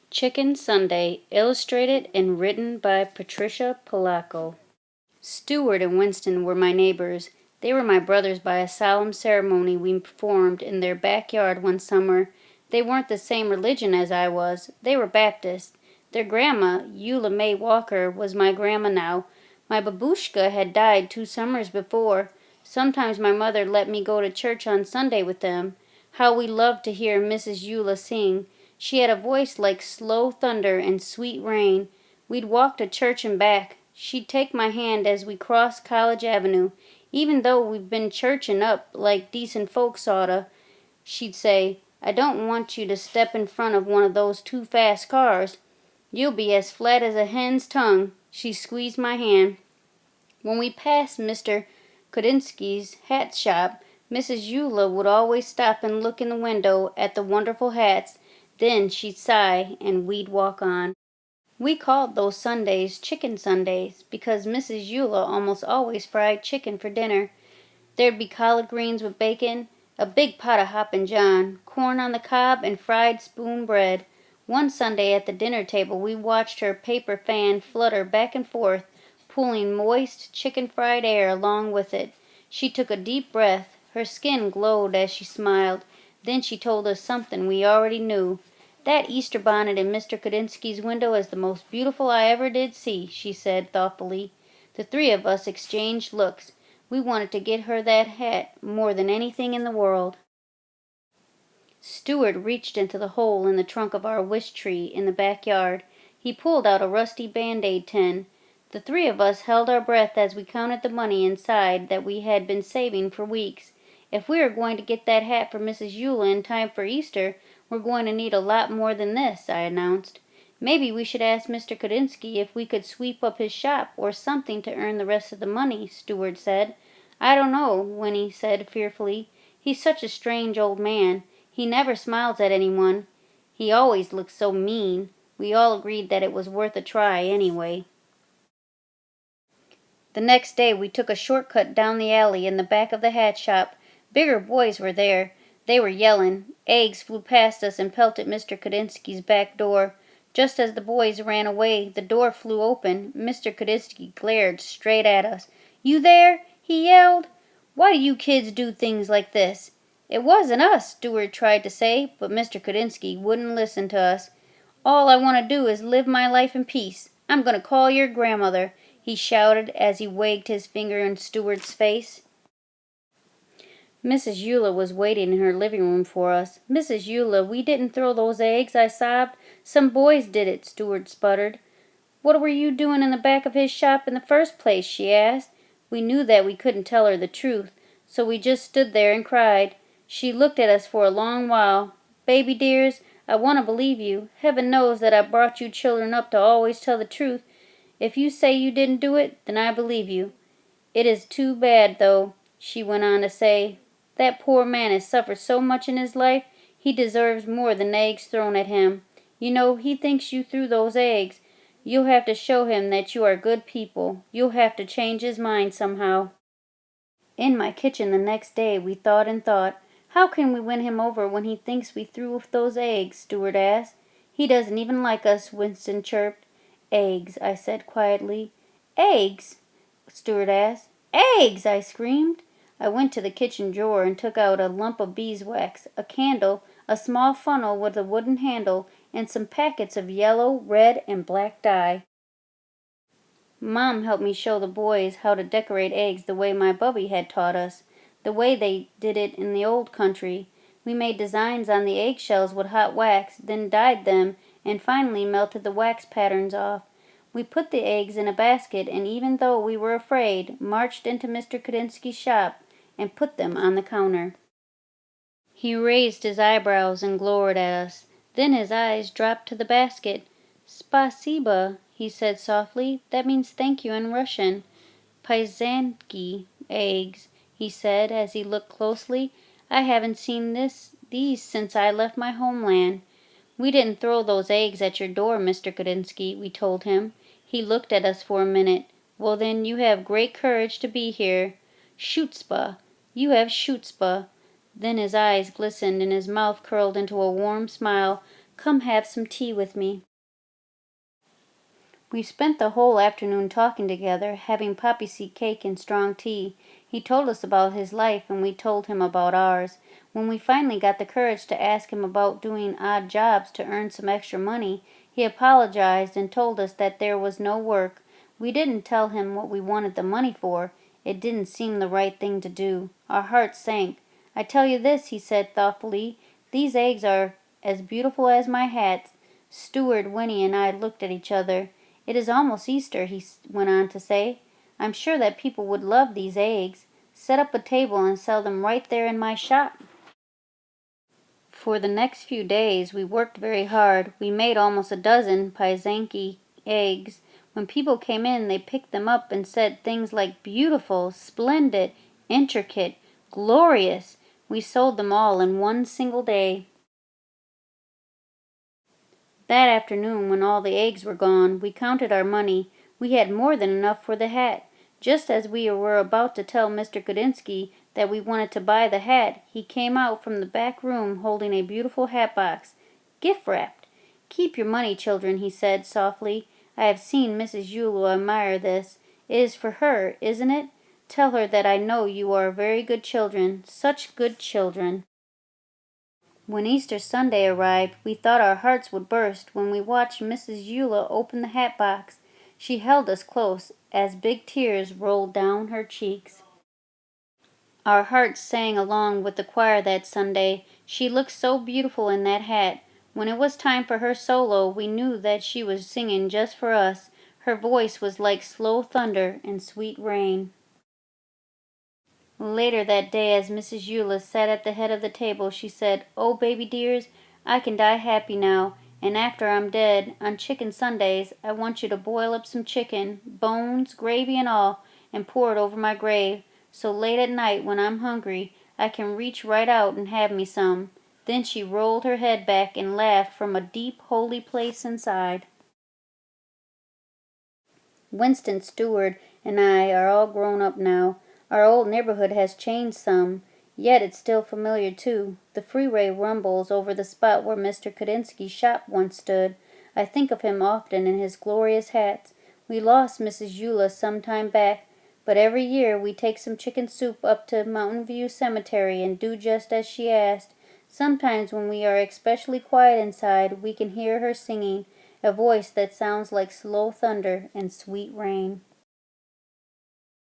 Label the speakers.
Speaker 1: Chicken Sunday, illustrated and written by Patricia Polacco. Stewart and Winston were my neighbors. They were my brothers by a solemn ceremony we performed in their backyard one summer. They weren't the same religion as I was. They were Baptist. Their grandma, Eula May Walker, was my grandma now. My babushka had died 2 summers before. Sometimes my mother let me go to church on Sunday with them. How we loved to hear Mrs. Eula sing. She had a voice like slow thunder and sweet rain. We'd walk to church and back. She'd take my hand as we crossed College Avenue. Even though we've been churchin' up like decent folks oughta, she'd say, I don't want you to step in front of one of those too fast cars. You'll be as flat as a hen's tongue. She squeezed my hand. When we passed Mr. Kudinski's hat shop, Mrs. Eula would always stop and look in the window at the wonderful hats. Then she'd sigh, and we'd walk on. We called those Sundays Chicken Sundays because Mrs. Eula almost always fried chicken for dinner. There'd be collard greens with bacon, a big pot of Hoppin' John, corn on the cob, and fried spoon bread. One Sunday at the dinner table we watched her paper fan flutter back and forth, pulling moist chicken-fried air along with it. She took a deep breath. Her skin glowed as she smiled. Then she told us something we already knew. That Easter bonnet in Mr. Kudinski's window is the most beautiful I ever did see, she said thoughtfully. The three of us exchanged looks. We wanted to get her that hat more than anything in the world. Stewart reached into the hole in the trunk of our wish tree in the backyard. He pulled out a rusty Band-Aid tin. The three of us held our breath as we counted the money inside that we had been saving for weeks. If we are going to get that hat for Mrs. Eula in time for Easter, we're going to need a lot more than this, I announced. Maybe we should ask Mr. Kudinski if we could sweep up his shop or something to earn the rest of the money, Stewart said. I don't know, Winnie said fearfully. He's such a strange old man. He never smiles at anyone. He always looks so mean. We all agreed that it was worth a try anyway. The next day we took a shortcut down the alley in the back of the hat shop. Bigger boys were there. They were yelling. Eggs flew past us and pelted Mr. Kudinski's back door. Just as the boys ran away, the door flew open. Mr. Kudinski glared straight at us. You there? He yelled. Why do you kids do things like this? It wasn't us, Stewart tried to say, but Mr. Kudinski wouldn't listen to us. All I want to do is live my life in peace. I'm going to call your grandmother, he shouted as he wagged his finger in Stewart's face. Mrs. Eula was waiting in her living room for us. Mrs. Eula, we didn't throw those eggs, I sobbed. Some boys did it, Stewart sputtered. What were you doing in the back of his shop in the first place, she asked. We knew that we couldn't tell her the truth, so we just stood there and cried. She looked at us for a long while. Baby dears, I want to believe you. Heaven knows that I brought you children up to always tell the truth. If you say you didn't do it, then I believe you. It is too bad, though, she went on to say. That poor man has suffered so much in his life, he deserves more than eggs thrown at him. You know, he thinks you threw those eggs. You'll have to show him that you are good people. You'll have to change his mind somehow. In my kitchen the next day we thought and thought. How can we win him over when he thinks we threw those eggs? Stewart asked. He doesn't even like us, Winston chirped. Eggs, I said quietly. Eggs? Stewart asked. Eggs! I screamed. I went to the kitchen drawer and took out a lump of beeswax, a candle, a small funnel with a wooden handle, and some packets of yellow, red, and black dye. Mom helped me show the boys how to decorate eggs the way my bubby had taught us, the way they did it in the old country. We made designs on the eggshells with hot wax, then dyed them, and finally melted the wax patterns off. We put the eggs in a basket, and even though we were afraid, marched into Mr. Kudinski's shop and put them on the counter. He raised his eyebrows and glowered at us. Then his eyes dropped to the basket. Spasiba, he said softly. That means thank you in Russian. Paisanki eggs, he said as he looked closely. I haven't seen these since I left my homeland. We didn't throw those eggs at your door, Mr. Kudinski, we told him. He looked at us for a minute. Well, then, you have great courage to be here. Schutzpah. You have schutzpah. Then his eyes glistened and his mouth curled into a warm smile. Come have some tea with me." We spent the whole afternoon talking together, having poppy seed cake and strong tea. He told us about his life, and we told him about ours. When we finally got the courage to ask him about doing odd jobs to earn some extra money, he apologized and told us that there was no work. We didn't tell him what we wanted the money for. It didn't seem the right thing to do. Our hearts sank. "I tell you this," he said thoughtfully, "these eggs are as beautiful as my hats." Steward, Winnie, and I looked at each other. "It is almost Easter," he went on to say. "I'm sure that people would love these eggs. Set up a table and sell them right there in my shop." For the next few days we worked very hard. We made almost a dozen Pysanky eggs. When people came in, they picked them up and said things like beautiful, splendid, intricate, glorious. We sold them all in one single day. That afternoon, when all the eggs were gone, we counted our money. We had more than enough for the hat. Just as we were about to tell Mr. Godinsky that we wanted to buy the hat, he came out from the back room holding a beautiful hat box, gift wrapped. "Keep your money, children," he said softly. "I have seen Mrs. Eula admire this. It is for her, isn't it? Tell her that I know you are very good children, such good children." When Easter Sunday arrived, we thought our hearts would burst when we watched Mrs. Eula open the hat box. She held us close as big tears rolled down her cheeks. Our hearts sang along with the choir that Sunday. She looked so beautiful in that hat. When it was time for her solo, we knew that she was singing just for us. Her voice was like slow thunder and sweet rain. Later that day, as Mrs. Eula sat at the head of the table, she said, "Oh, baby dears, I can die happy now, and after I'm dead, on Chicken Sundays, I want you to boil up some chicken, bones, gravy and all, and pour it over my grave, so late at night when I'm hungry, I can reach right out and have me some." Then she rolled her head back and laughed from a deep, holy place inside. Winston Stewart and I are all grown up now. Our old neighborhood has changed some, yet it's still familiar too. The freeway rumbles over the spot where Mr. Godinsky's shop once stood. I think of him often in his glorious hats. We lost Mrs. Eula some time back, but every year we take some chicken soup up to Mountain View Cemetery and do just as she asked. Sometimes when we are especially quiet inside, we can hear her singing, a voice that sounds like slow thunder and sweet rain.